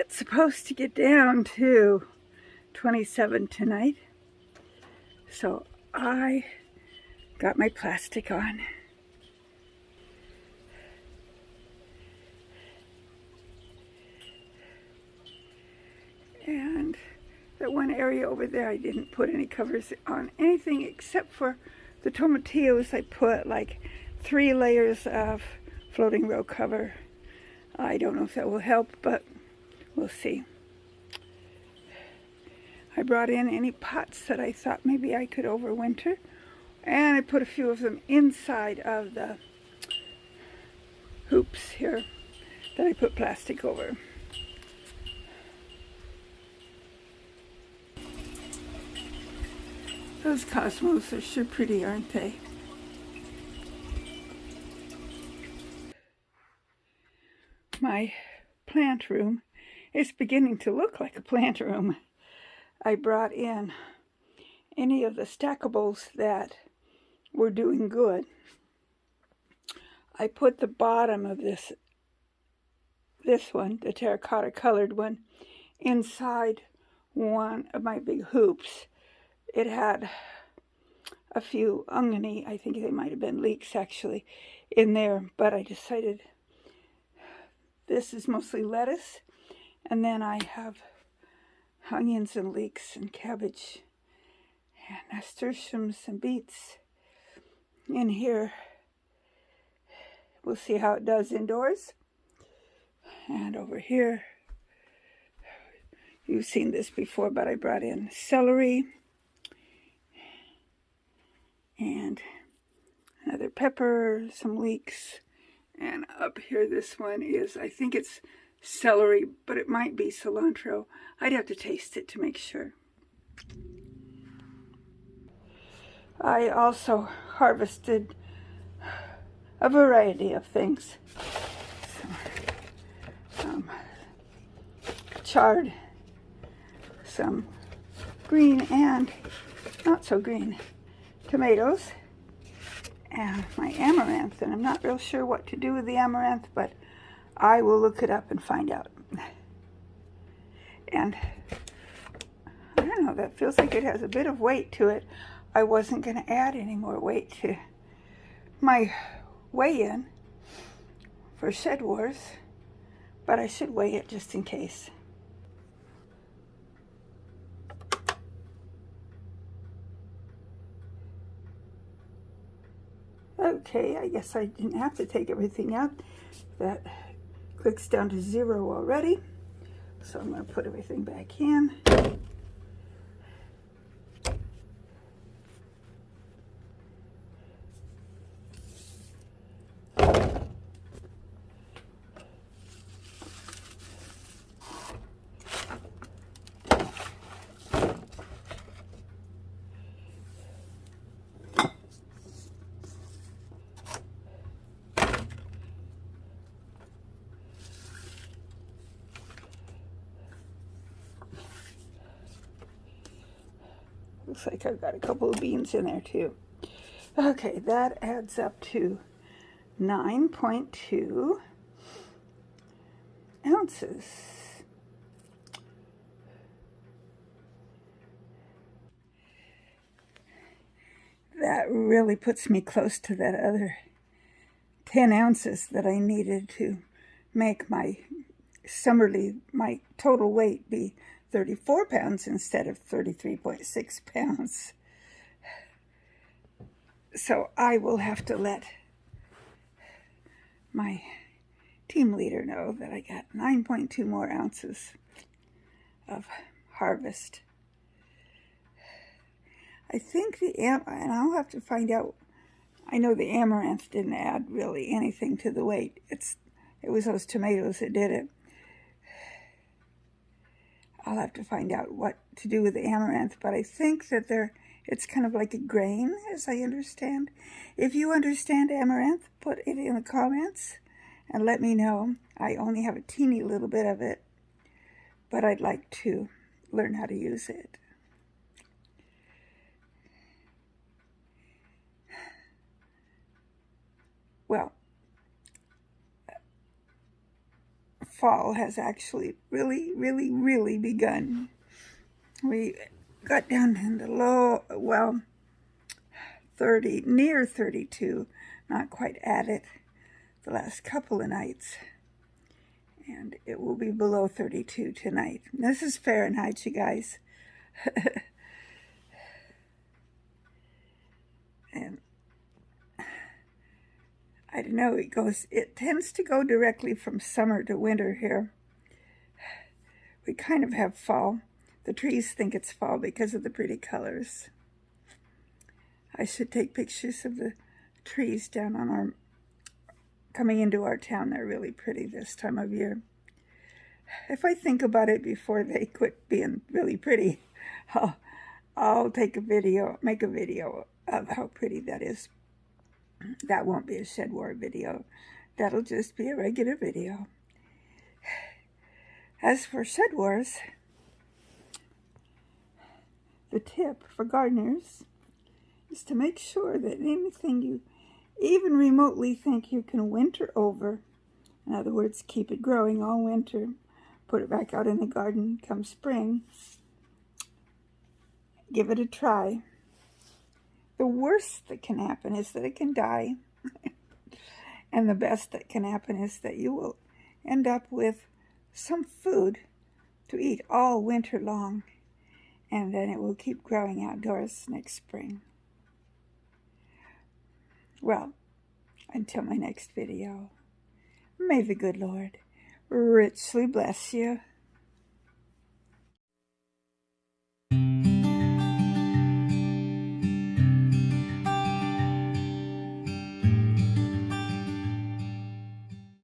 It's supposed to get down to 27 tonight. So I got my plastic on. And that one area over there, I didn't put any covers on anything except for the tomatillos. I put like 3 layers of floating row cover. I don't know if that will help, but we'll see. I brought in any pots that I thought maybe I could overwinter, and I put a few of them inside of the hoops here that I put plastic over. Those cosmos are sure pretty, aren't they? My plant room is beginning to look like a plant room. I brought in any of the stackables that were doing good. I put the bottom of this one, the terracotta colored one, inside one of my big hoops. It had a few ungony, I think they might have been leeks actually, in there, but I decided this is mostly lettuce, and then I have onions and leeks and cabbage and nasturtiums and beets in here. We'll see how it does indoors. And over here, you've seen this before, but I brought in celery and another pepper, some leeks, and up here this one is, I think it's celery, but it might be cilantro. I'd have to taste it to make sure. I also harvested a variety of things. Some chard, some green and not so green tomatoes, and my amaranth, and I'm not real sure what to do with the amaranth, but I will look it up and find out. And I don't know, that feels like it has a bit of weight to it. I wasn't going to add any more weight to my weigh-in for Shed Wars, but I should weigh it just in case. Okay, I guess I didn't have to take everything out. That clicks down to 0 already. So I'm going to put everything back in. Looks like I've got a couple of beans in there too. Okay, that adds up to 9.2 ounces. That really puts me close to that other 10 ounces that I needed to make my my total weight be 34 pounds instead of 33.6 pounds. So I will have to let my team leader know that I got 9.2 more ounces of harvest. I think and I'll have to find out, I know the amaranth didn't add really anything to the weight. It was those tomatoes that did it. I'll have to find out what to do with the amaranth, but I think that it's kind of like a grain, as I understand. If you understand amaranth, put it in the comments and let me know. I only have a teeny little bit of it, but I'd like to learn how to use it. Well, fall has actually really begun. We got down in the low, well, 30, near 32, not quite at it, the last couple of nights. And it will be below 32 tonight. This is Fahrenheit, you guys. And I don't know, it tends to go directly from summer to winter here. We kind of have fall. The trees think it's fall because of the pretty colors. I should take pictures of the trees down on our, coming into our town. They're really pretty this time of year. If I think about it before they quit being really pretty, I'll take a video, make a video of how pretty that is. That won't be a Shed War video. That'll just be a regular video. As for Shed Wars, the tip for gardeners is to make sure that anything you even remotely think you can winter over, in other words, keep it growing all winter, put it back out in the garden come spring, give it a try. The worst that can happen is that it can die. And the best that can happen is that you will end up with some food to eat all winter long. And then it will keep growing outdoors next spring. Well, until my next video, may the good Lord richly bless you.